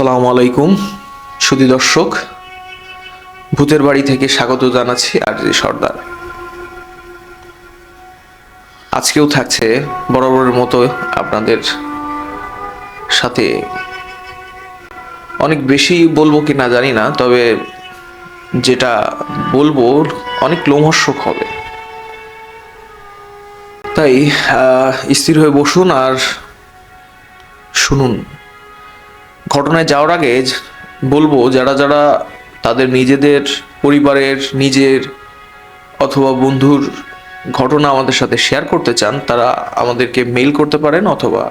আসসালামু আলাইকুম সুধী দর্শক, ভূতের বাড়ি থেকে স্বাগত জানাচ্ছি আরজে সর্দার। আজকেও থাকছে বরাবরের মতো আপনাদের সাথে। অনেক বেশি বলবো কি না জানি না, তবে যেটা বলবো অনেক লোমহর্ষক হবে, তাই স্থির হয়ে বসুন আর শুনুন। ঘটনায় যাওয়ার আগে বলবো, যারা যারা তাদের নিজেদের পরিবারের, নিজের অথবা বন্ধুর ঘটনা আমাদের সাথে শেয়ার করতে চান, তারা আমাদেরকে মেইল করতে পারেন অথবা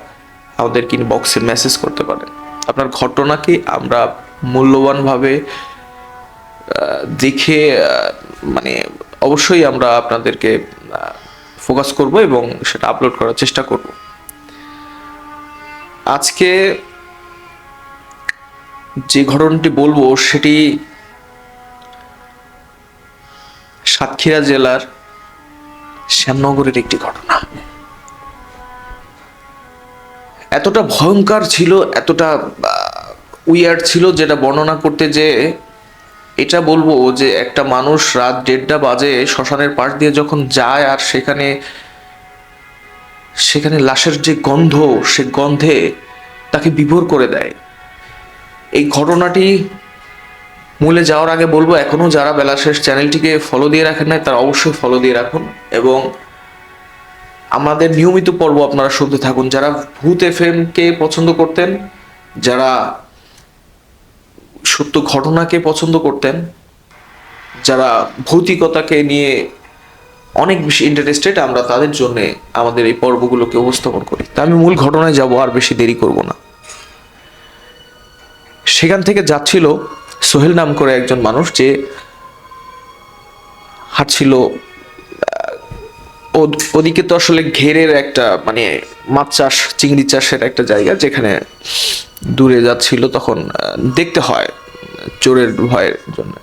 আমাদেরকে ইনবক্সে মেসেজ করতে পারেন। আপনার ঘটনাকে আমরা মূল্যবানভাবে দেখে মানে অবশ্যই আমরা আপনাদেরকে ফোকাস করব এবং সেটা আপলোড করার চেষ্টা করব। আজকে যে ঘটনাটি বলবো সেটি সাতক্ষীরা জেলার শ্যামনগরের একটি ঘটনা। এতটা ভয়ঙ্কর ছিল, এতটা উইয়ার্ড ছিল, যেটা বর্ণনা করতে যে এটা বলবো যে একটা মানুষ রাত 1:30 বাজে শ্মশানের পাশ দিয়ে যখন যায় আর সেখানে লাশের যে গন্ধ, সে গন্ধে তাকে বিভোর করে দেয়। এই ঘটনাটি মূলে যাওয়ার আগে বলবো, এখনো যারা বেলা শেষ চ্যানেলটিকে ফলো দিয়ে রাখেন নাই তারা অবশ্যই ফলো দিয়ে রাখুন এবং আমাদের নিয়মিত পর্ব আপনারা শুনতে থাকুন। যারা ভূত এফএম কে পছন্দ করতেন, যারা সত্য ঘটনাকে পছন্দ করতেন, যারা ভৌতিকতাকে নিয়ে অনেক বেশি ইন্টারেস্টেড, আমরা তাদের জন্য আমাদের এই পর্বগুলোকে উপস্থাপন করি। তা আমি মূল ঘটনায় যাব, আর বেশি দেরি করব না। সেখান থেকে যাচ্ছিল সোহেল নাম করে একজন মানুষ, যে হাঁটছিল। ওদিকে তো আসলে ঘেরের একটা মানে মাছ চাষ, চিংড়ি চাষের একটা জায়গা, যেখানে দূরে যাচ্ছিল তখন দেখতে হয় চোরের ভয়ের জন্য।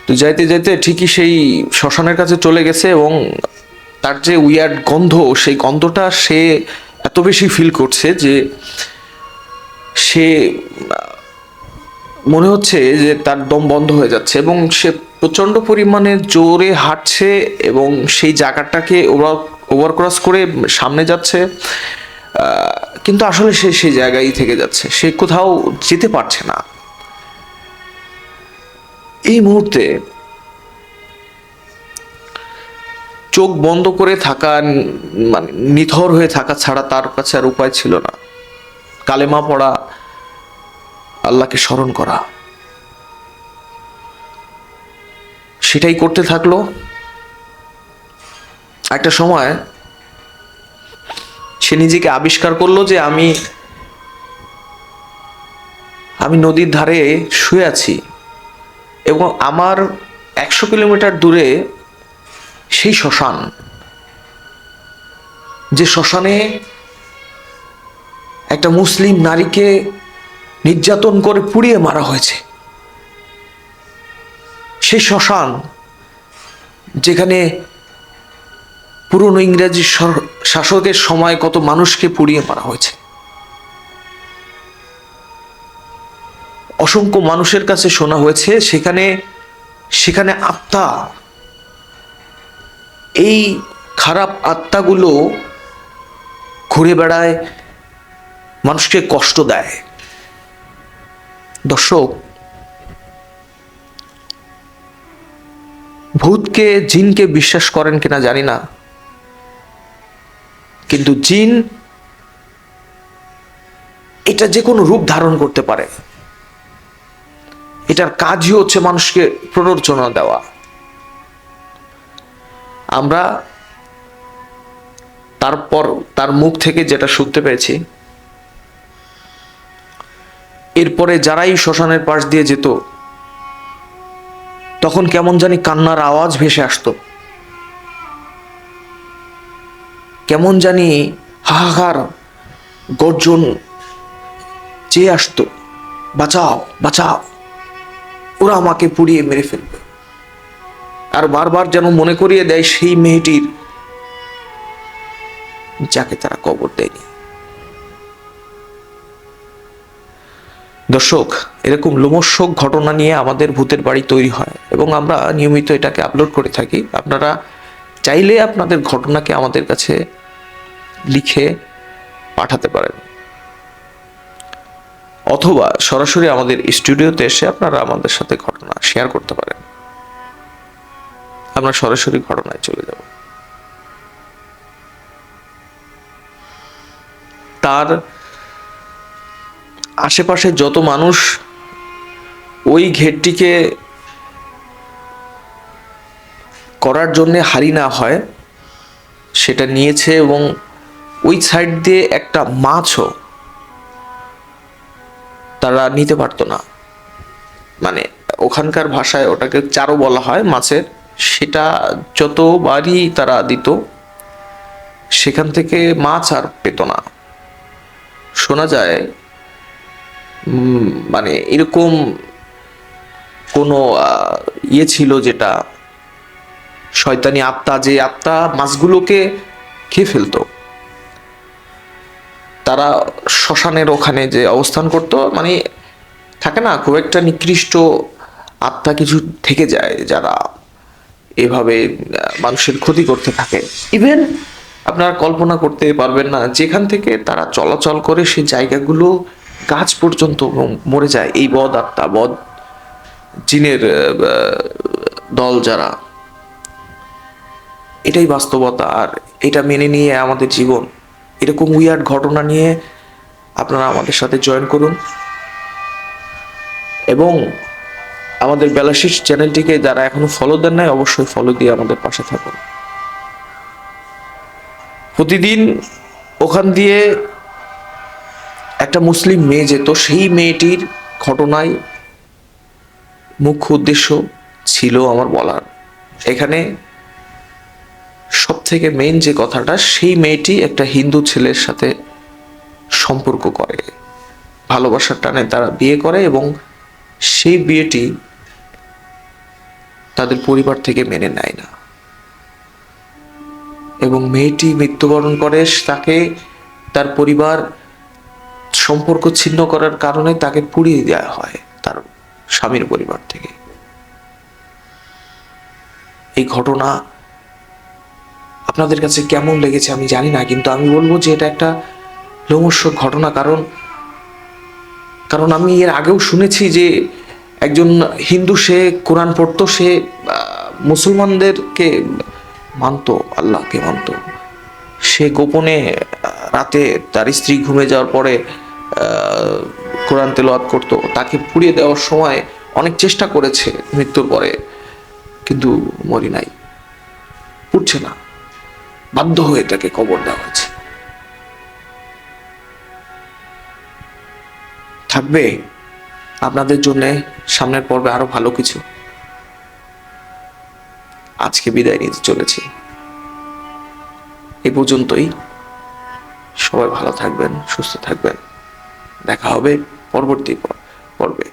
তো যাইতে যাইতে ঠিকই সেই শ্মশানের কাছে চলে গেছে এবং তার যে উইয়ার্ড গন্ধ, সেই গন্ধটা সে এত বেশি ফিল করছে যে সে মনে হচ্ছে যে তার দম বন্ধ হয়ে যাচ্ছে এবং সে প্রচন্ড পরিমাণে জোরে হাঁটছে এবং সেই জায়গাটাকে ওভারক্রস করে সামনে যাচ্ছে, কিন্তু আসলে সে সেই জায়গায় থেকে যাচ্ছে, সে কোথাও যেতে পারছে না। এই মুহূর্তে চোখ বন্ধ করে থাকা, মানে নিথর হয়ে থাকা ছাড়া তার কাছে আর উপায় ছিল না। কালেমা পড়া, আল্লাহকে স্মরণ করা, সেটাই করতে থাকলো। একটা সময় সে নিজেকে আবিষ্কার করলো যে আমি নদীর ধারে শুয়ে আছি এবং আমার 100 কিলোমিটার দূরে সেই শ্মশান, যে শ্মশানে একটা মুসলিম নারীকে নির্যাতন করে পুড়িয়ে মারা হয়েছে। সেই শ্মশান যেখানে পুরনো ইংরেজি শাসকের সময় কত মানুষকে পুড়িয়ে মারা হয়েছে। অসংখ্য মানুষের কাছে শোনা হয়েছে সেখানে আত্মা, এই খারাপ আত্মাগুলো ঘুরে বেড়ায়, মানুষকে কষ্ট দেয়। দর্শক, ভূতকে, জিনকে বিশ্বাস করেন কিনা জানি না, কিন্তু জিন এটা যে কোনো রূপ ধারণ করতে পারে। এটার কাজই হচ্ছে মানুষকে প্ররোচনা দেওয়া। আমরা তার মুখ থেকে যেটা শুনতে পেয়েছি, এরপরে যারাই শ্মশানের পাশ দিয়ে যেত তখন কেমন জানি কান্নার আওয়াজ ভেসে আসতো, কেমন জানি হাহাকার গর্জন চেয়ে আসতো, বাঁচাও বাঁচাও, ওরা আমাকে পুড়িয়ে মেরে ফেলবে। আর বারবার যেন মনে করিয়ে দেয় সেই মেয়েটির, যাকে তারা কবর দেয়নি। দর্শক, এরকম লোমহর্ষক ঘটনা নিয়ে আমাদের ভূতের বাড়ি তৈরি হয় এবং আমরা নিয়মিত এটাকে আপলোড করে থাকি। আপনারা চাইলে আপনাদের ঘটনাকে আমাদের কাছে লিখে পাঠাতে পারেন, অথবা সরাসরি আমাদের স্টুডিওতে এসে আপনারা আমাদের সাথে ঘটনা শেয়ার করতে পারেন। আমরা সরাসরি ঘটনায় চলে যাব। তার আশেপাশে যত মানুষ ওই ঘেরটিকে করার জন্য হারি না হয় সেটা নিয়েছে, এবং ওই সাইড দিয়ে একটা মাছও তারা নিতে পারতো না। মানে ওখানকার ভাষায় ওটাকে চারও বলা হয় মাছের। সেটা যতবারই তারা দিত সেখান থেকে মাছ আর পেত না। শোনা যায় মানে এরকম কোনো ছিল যেটা শয়তানি আত্মা, যে আত্মা মাছগুলোকে খেয়ে ফেলতো। তারা শ্মশানের ওখানে যে অবস্থান করত, মানে থাকে না খুব একটা নিকৃষ্ট আত্মা কিছু থেকে যায় যারা এভাবে মানুষের ক্ষতি করতে থাকে। ইভেন আপনারা কল্পনা করতে পারবেন না যেখান থেকে তারা চলাচল করে সেই জায়গাগুলো গাছ পর্যন্ত মরে যায় এই বদ আত্মা, বদ জিনের দল যারা। এটাই বাস্তবতা, আর এটা মেনে নিয়ে আমাদের জীবন। এরকম উইয়ার্ড ঘটনা নিয়ে আপনারা আমাদের সাথে জয়েন করুন, এবং আমাদের বেলাশিস চ্যানেলটিকে যারা এখনো ফলো দেন নাই অবশ্যই ফলো দিয়ে আমাদের পাশে থাকুন। প্রতিদিন ওখান দিয়ে একটা মুসলিম মেয়ে যেত, সেই মেয়েটির ঘটনায় মুখ্য উদ্দেশ্য ছিল আমার বলার। এখানে সব থেকে মেইন যে কথাটা, সেই মেয়েটি একটা হিন্দু ছেলের সাথে সম্পর্ক করে, ভালোবাসার টানে তারা বিয়ে করে, এবং সেই বিয়েটি তাদের পরিবার থেকে মেনে নেয় না, এবং মেয়েটি মৃত্যুবরণ করে। তাকে তার পরিবার সম্পর্ক ছিন্ন করার কারণে তাকে পুড়িয়ে দেওয়া হয় তার স্বামীর পরিবার থেকে। এই ঘটনা আপনাদের কাছে কেমন লেগেছে আমি জানি না, কিন্তু আমি বলবো যে এটা একটা লোমহর্ষক ঘটনা। কারণ আমি এর আগেও শুনেছি যে একজন হিন্দু, সে কোরআন পড়তো, সে মুসলমানদেরকে মানতো, আল্লাহকে মানতো। সে গোপনে রাতে তার স্ত্রী ঘুমে যাওয়ার পরে কোরআন তেলাওয়াত করতো। তাকে পুড়িয়ে দেওয়ার সময় অনেক চেষ্টা করেছে মৃত্যুর পরে, কিন্তু মরি নাই, পুড়ছে না, বাধ্য হয়ে তাকে কবর দেওয়া হয়েছে। থাকবে আপনাদের জন্য সামনের পর্বে আরো ভালো কিছু। আজকে বিদায় নিতে চলেছি, এই পর্যন্তই। সবাই ভালো থাকবেন, সুস্থ থাকবেন। দেখা হবে পরবর্তী পর্বে।